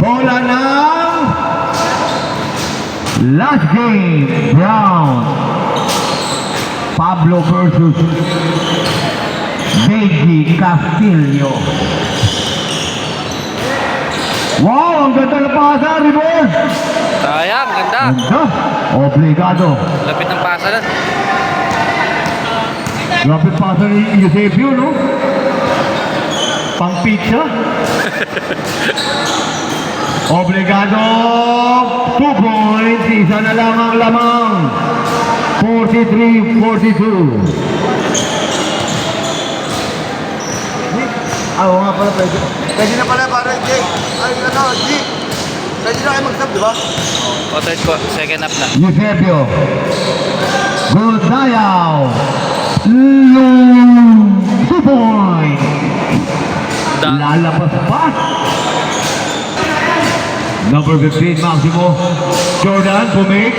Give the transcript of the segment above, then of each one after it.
Bola ng last game round. Pablo versus Benji Castillo. Wow, ang ganda na pasa, reverse. Sayang, ganda. Ganda. Obligado. Lapit ng pasa lang. Lapit pasa ni Eusebio, no? Pang pizza. Obligado. 2 points. Isa na lang ang lamang. 43-42. Oo nga pala, pwede. Pwede na pala para Jay. Ay, ano, G. Pwede na kayo mag-stop, di ba? O, third po. Second up na. Eusebio. Guldayaw. 2 points. Lalapas pa. Number 15, Maximo. Jordan, pumik.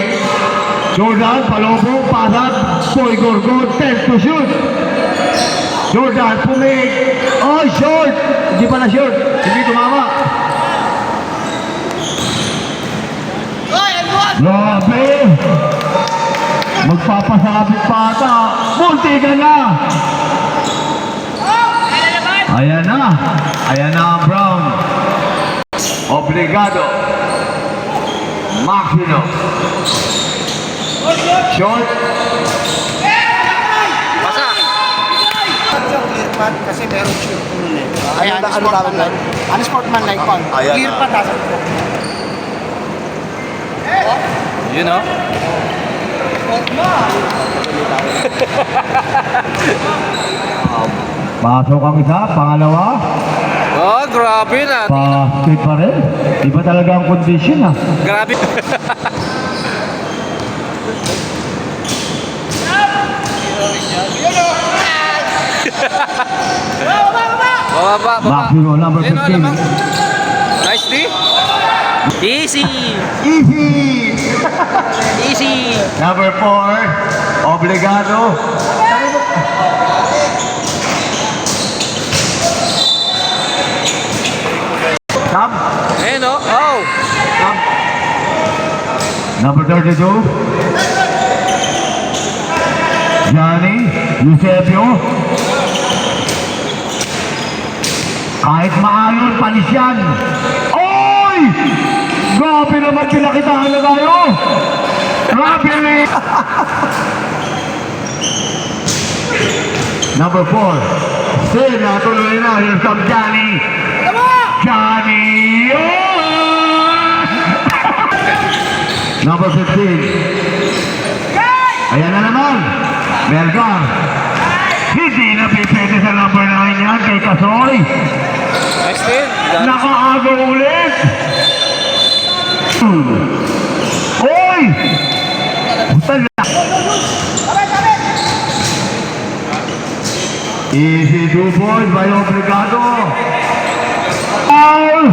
Jordan, palobong, pasat. Boy Gorgon, 10 to shoot. Jordan, pumik. Oh, short. Hindi pala short. Hindi tumama. Grabe. Magpapasabit pa ata. Munti ka na. Ayan na. Ayan na ang Brown. Obligado. Maximo. Short. Pasa. Clear pad kasi meron shoot. Ayan, ano tawag doon? Unsportsmanlike pa. Ayan. Clear pa dapat. Yun, o. Pasok ang isa. Pangalawa. Oh, grabe na. Basket pa rin. Iba talaga ang condition, ha. Grabe. Baba. Maximo, number Ayun, 15. lamang. Nice D. Easy. Easy. Easy. Number 4. Obligado. Tab. Ayun, o. Oh. Number 32. Johnny. Eusebio. Kahit maayon, panis yan. Oy! Grabe naman pinakitahan na tayo. Grabe rin. Number 4. Still, natuloy na. Here's some Johnny. Johnny! Oh! Number 15. Ayan na naman. Melgar. Hindi na pipwede sa number 9 yan kay Kasoy. Nice D. Nakaago ulit. Oy! Tala. Easy 2 points by Obligado. Foul!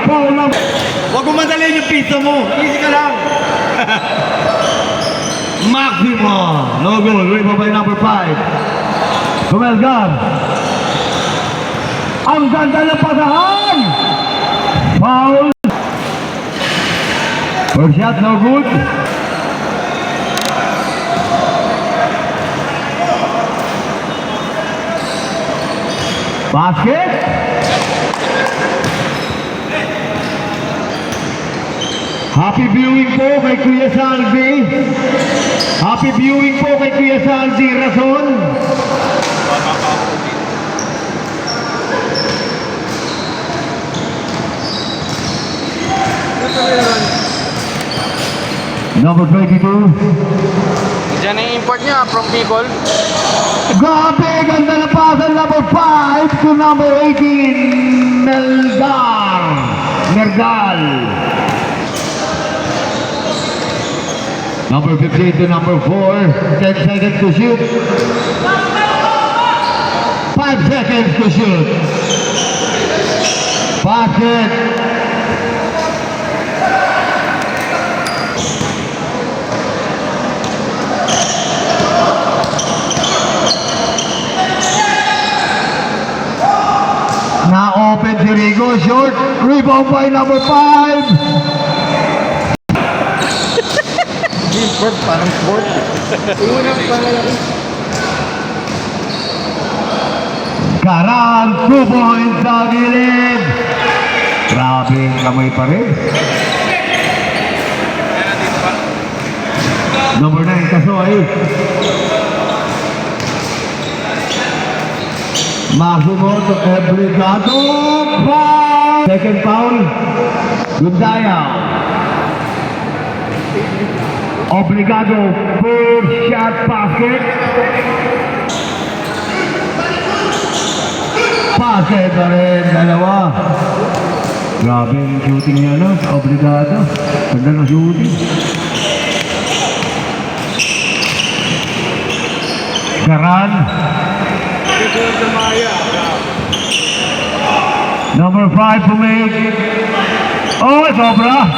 Foul lang. Huwag mo madalhin yung pizza mo. Easy ka lang. Maximo. No goal. Rebound by number 5. Kumelgar. Ang ganda ng pasahan. Foul. First shot, no good. Basket. Happy viewing po kay Kuya Salvi. Happy viewing po kay Kuya Salvi Rason. Number 22. Diyan ang import niya from Bicol. Grabe, ganda na pasan. Number 5 to number 18. Mergal. Number 15 to number 4. 10 seconds to shoot. 5 seconds to shoot. Basket. open si Rigo. Short. Rebound by number 5. Sport, parang sport. Iwan ang pangalaki. Garan, 2 points sa gilid. Grabe kamay pa rin. Number 9, Kasoy. Maximo to Obrigado. Foul! Second foul. Gundaya. Obrigado. First shot basket. Basket na rin. Dalawa. Grabe yung shooting niya, no? Obrigado. Ganda ng shooting. Garan. Number 5 pumig. Oh, sobra.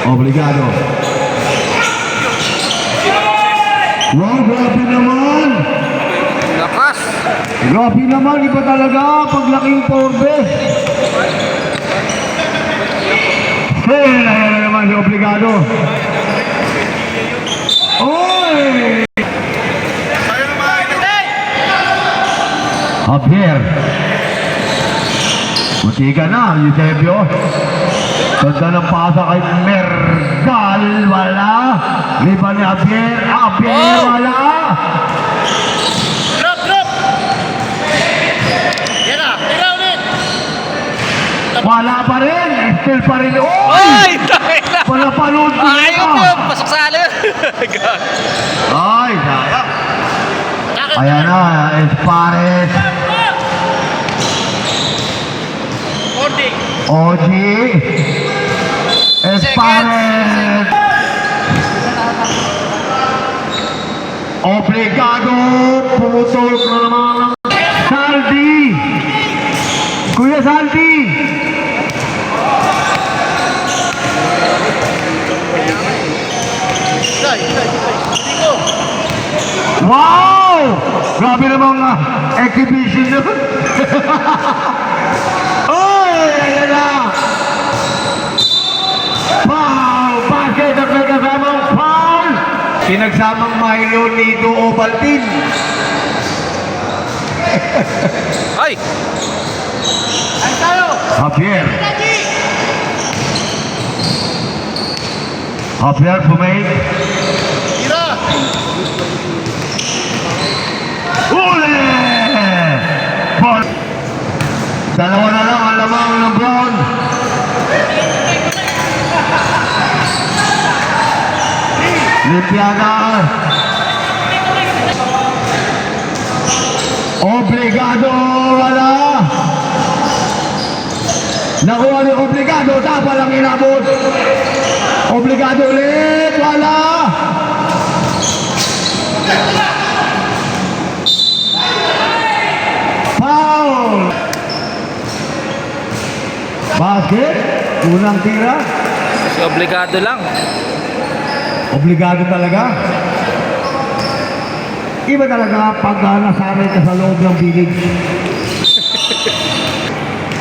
Obrigado. Wow, grabe naman. Lakas! Grabe naman, iba talaga paglaking Forbes. Ayan na naman si Obrigado. Oy! Javier. Matiga na, Eusebio. Ganda ng pasa kay Mergal. Wala. Liban ni Javier. Javier, wala. Drop! Yan na, tira ulit! Wala pa rin. Still pa rin. Ay! Wala pa rin. Ayun yun! Pasok sa alin! Ay, sayang. Ayan na, Espares. Oji. Espares. Obrigado. Pumutol ka naman. Saldi. Kuya Saldi. Wow! Grabe namang exhibition na. Oy! Ayan na! Foul! Basket at may kasamang foul! Pinagsamang Milo Nito Ovaltine. Ay! Javier. Javier pumake. Tira! Uli! Ball. Dalawa na lang ang lamang ng Brown. Lipiana. Obrigado, wala. Nakuha ni Obrigado, tapa lang inabot. Obrigado ulit, wala. Foul. Basket, unang tira. Si Obligado lang. Obligado talaga. Iba talaga pag nasanay ka sa loob ng bilig.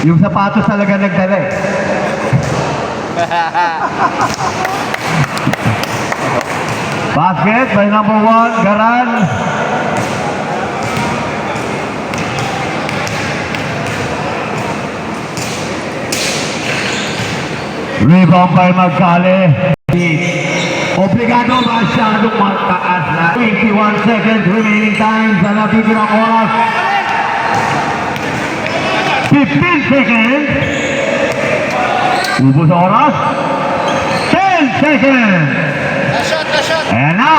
Yung sapatos talaga nagdala eh. Basket by number 1, Garan. Rebound by Magkale. Obligado masyadong mataas na 21 seconds remaining time sa natitirang oras. 15 seconds. Ubus sa oras. 10 seconds. Na shot! Ayan na.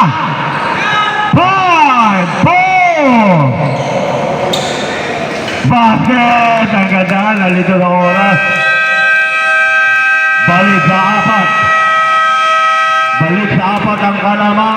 5, 4. Basket. Ang ganda. Nalito sa oras. Balik sa 4. Balik sa 4 ang kalamang.